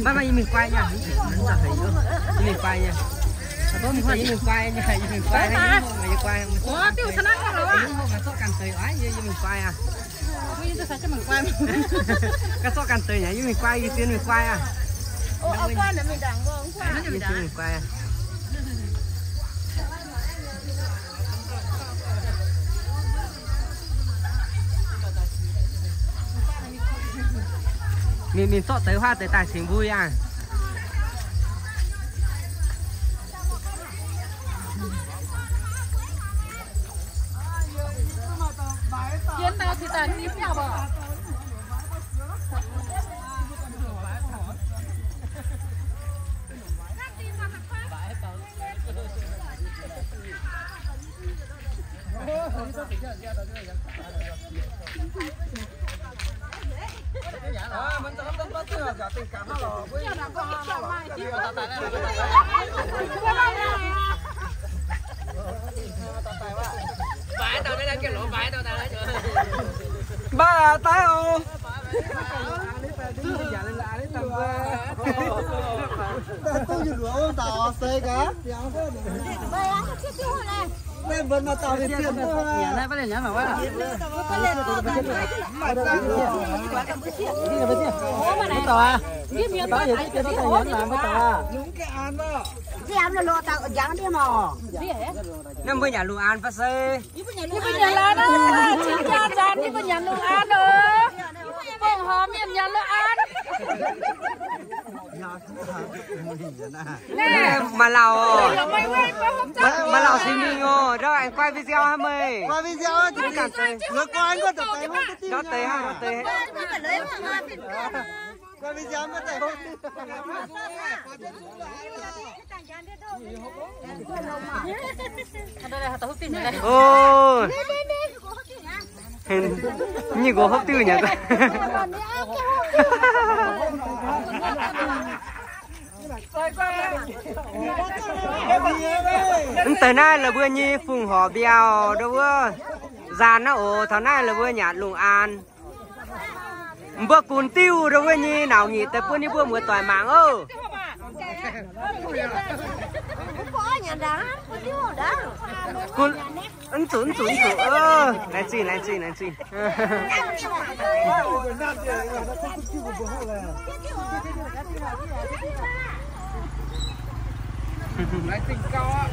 Ba mình quay nha, mình quay nha. Mình quay nha, mình quay hay mình quay. Ủa, tiêu sản năng rồi à? Không phải số càng tươi ấy như mình quay à. Bây giờ sao cho mình quay? Cái số càng tươi nhảy như mình quay, tiên mình quay à. Ủa, ông quay để mình đằng vô, ông quay. Mình quay à. Mình sợ tới hoa tới tài xỉn vui à. Chiến tao thì tao tiếp nhau bờ. Mình tao không có tiếng là tình cảm nó với Bãi tao đây cái lỗ bãi tao đấy. ba tái không? Tôi dùng lúa tàu xây cá. Bên bên mà tàu thì tiền thôi. Này bắt nhảy mà quá. Tàu à? Tàu gì cái tàu nhảy làm với tàu à? Đúng cái ăn đó. Cái ăn là lo tao dán đi mà. Năm mươi nhà lù an phát xe. Đi bây giờ là đó. Chính ra dán đi bây giờ lù an nữa. Bông hòm miền nhà lù an. Nè mà lào mà lào xin mình ngô đó anh quay video hả mày Qua video thì cả vừa qua anh có tập tay không cái đó tới ha tới qua video có tay không ô như của hấp tiêu nhỉ tới nay là bữa nhi phùng họ bèo đâu bữa giàn nó ồ thằng nay là bữa nhạt lùng an bữa cùn tiêu đâu bữa nhi nào nhỉ tới bữa nhi bữa mưa tỏi mạng ơ cùn ứng chủ này chi này chi lại tình cao á.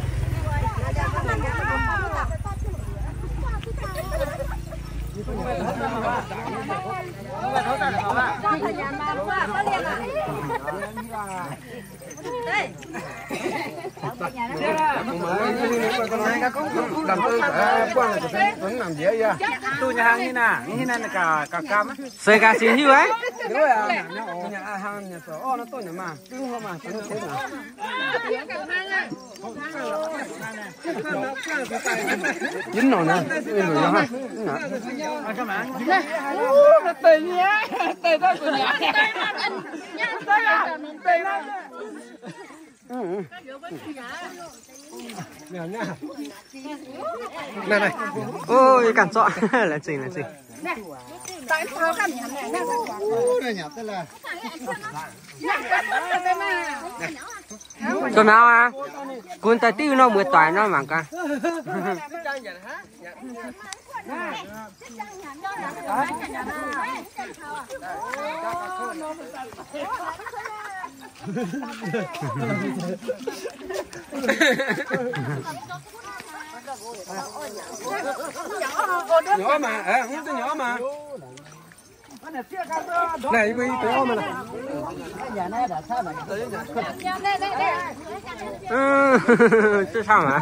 Tu nhà hàng như nè là cả cam á. sợi gà xíu như ấy. Đúng rồi à? Nhà hàng nhà số, nó tôi nhà mà, cứ không mà, tôi thế nào? Dính nồi nè, người đó ha. Nó tê nhé, tê đó của nhà. Tê đó. Này này. Ôi cản trọ là gì. Tại sao các nhà này này nhặt thế là tôi nào à cuốn tay tiêu nó mới toại nó mà cả Nhỏ mà, không tôi nhỏ mà. Này bây tôi mà này. nhà này đã sao mà chứ sao mà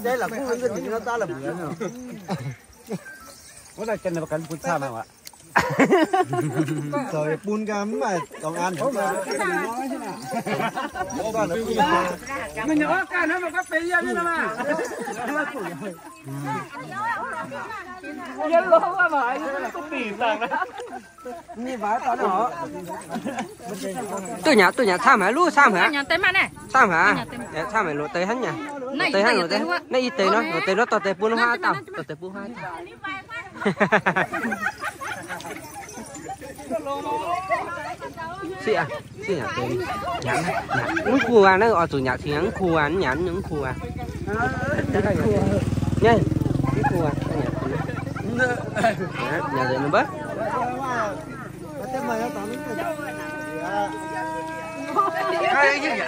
đây là cũng cái gì nó ta là bữa nữa có là chân là cần phun sao nào ạ rồi phun cam mà còn ăn không mà Mình nhỏ cả nó mà có phí ra nữa mà. Nhân lỗ mà phải, có tỉ rằng đó. Như vậy tao nó. tôi nhà tham hả lu tham hả nhà tên mà này tham hả tham hả lộ tới hắn nhà tới hắn lộ tới nó y tế nó tao tế buôn hoa tao tế buôn hoa chị nhà tế nhắn những khu à nó ở chủ nhà thì những khu à nhắn những khu à nhá những khu à nhà rồi nó bớt cái gì vậy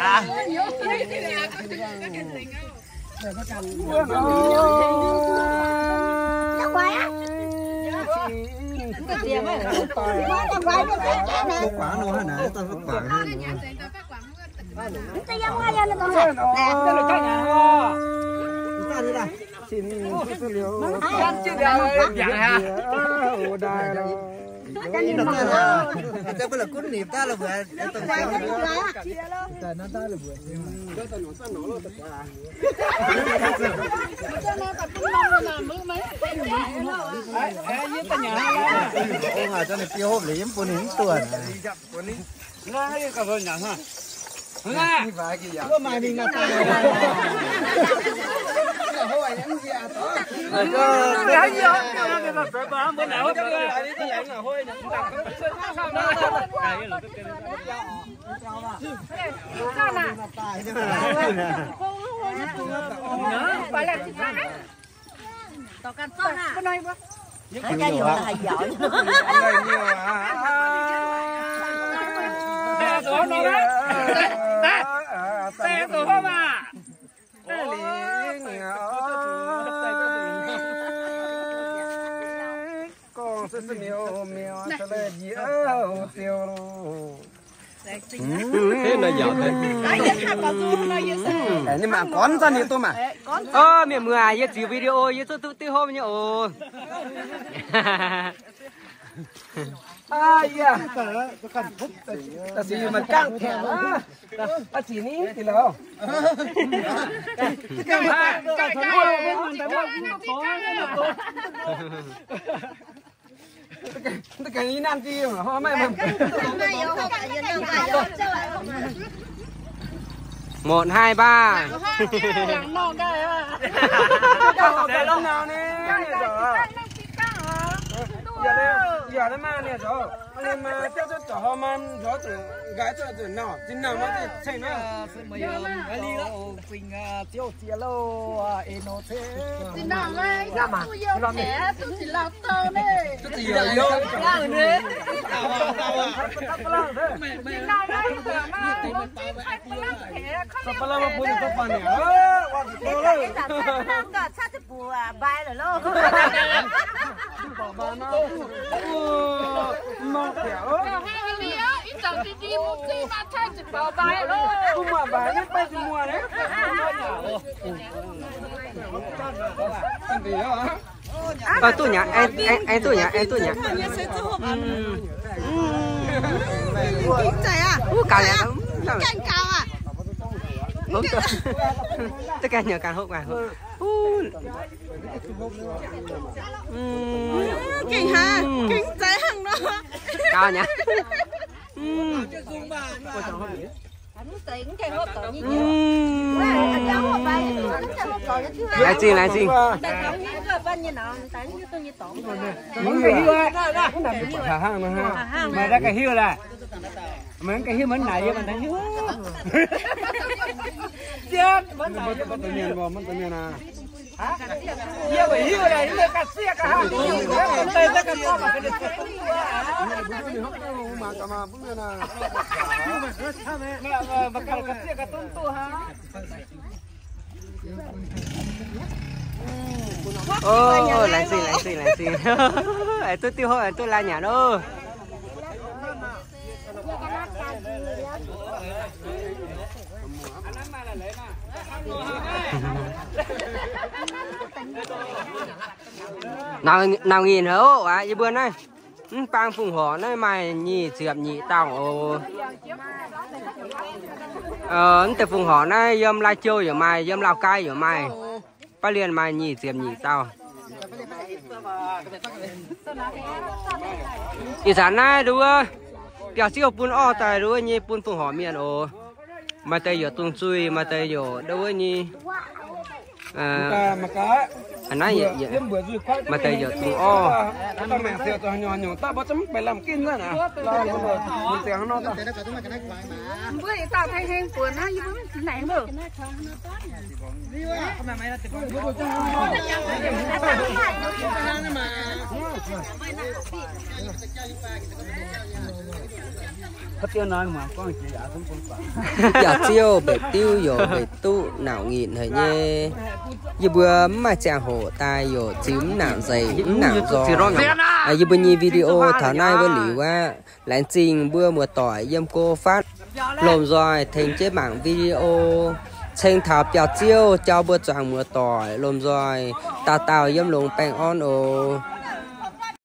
quả nó nè tao có quả ta phải là cún niệm ta là vừa cho nên tiêu hộp lấy em bốn hình tuần Ngay cả vợ nhà ha. Như vậy kìa. có mai mình là ta Bữa nào hết phải là tao can son à cái này cái gì mà thầy giỏi Tè số nó đấy. Tè số mà. Con sẽ miêu sẽ lên diệu tiêu. thế là giỏi Đấy, nhưng mà con ra nhiều tôi mà. Miệng mưa ai chỉ video như tôi tự hôm như ồ Ai à, ta chỉ mà căng thẻ á, ta chỉ ní thì là tất cả những nam chi mà hoa mai mà 1, 2, 3 để lúc nào nè giờ nó mà nè rồi nhưng mà theo cho trò mà gió từ gái cho từ nào chính nào nó thì chạy nó bây giờ cái ly đó phình tiêu chia lô eno thế xin nào đây tôi yêu trẻ tôi chỉ là tơ đấy tôi chỉ là yêu đang đấy Sao mà bún có phần này? tôi nhá anh tôi nhá cao nhá càng cao à tất cả nhờ càng hốc càng hốc kinh ha kinh trái hàng đó cao nhá lại xin mà ra cái hiu là mình cái hiu mình này với mình thấy hiu chết vẫn tự nhiên à hiu cái hiu này nó cắt xe cả con tay ra cái con mà cái mà cắt xe cả tung tu ha ô lại xin tôi tiêu hỏi tôi là nhà đâu nào nghìn hả à như bữa nay bang phùng hỏ nơi mày nhì chượm nhị tàu từ phùng hỏ này dâm lai chơi ở mày dâm lao cay ở mày ba liền mày nhì chượm nhị tàuอีสานน่าดูเปียกเสียวปุ่นอ้อแต่ดูนี่ปุ่นปุ่นหอมเมียนโอมาแต่อยู่ตรงซุยมาแต่อยู่ดูนี่อันนั้นเยอะมาแต่อยู่ตรงอ้อ ta mẹ xẹo cho nhỏ nhỏ ta bắt chấm phải làm kinh ra nè làm rồi mình xẹo nó ta bữa tao thay hen của nó như bữa này được Hấp tiêu nói mà con chỉ đã cũng giờ chiêu bể tiêu rồi bể tu nào nghìn thời nhé như bữa mà chàng hổ tai rồi chím nào dày nào giò như bữa nhi video thảo nay với lý qua lãnh trình bữa mùa tỏi dâm cô phát lồm rồi thành chế bảng video tranh thảo bèo chiêu cho bữa chàng mùa tỏi lồm rồi tao dâm lồng bèn on ồ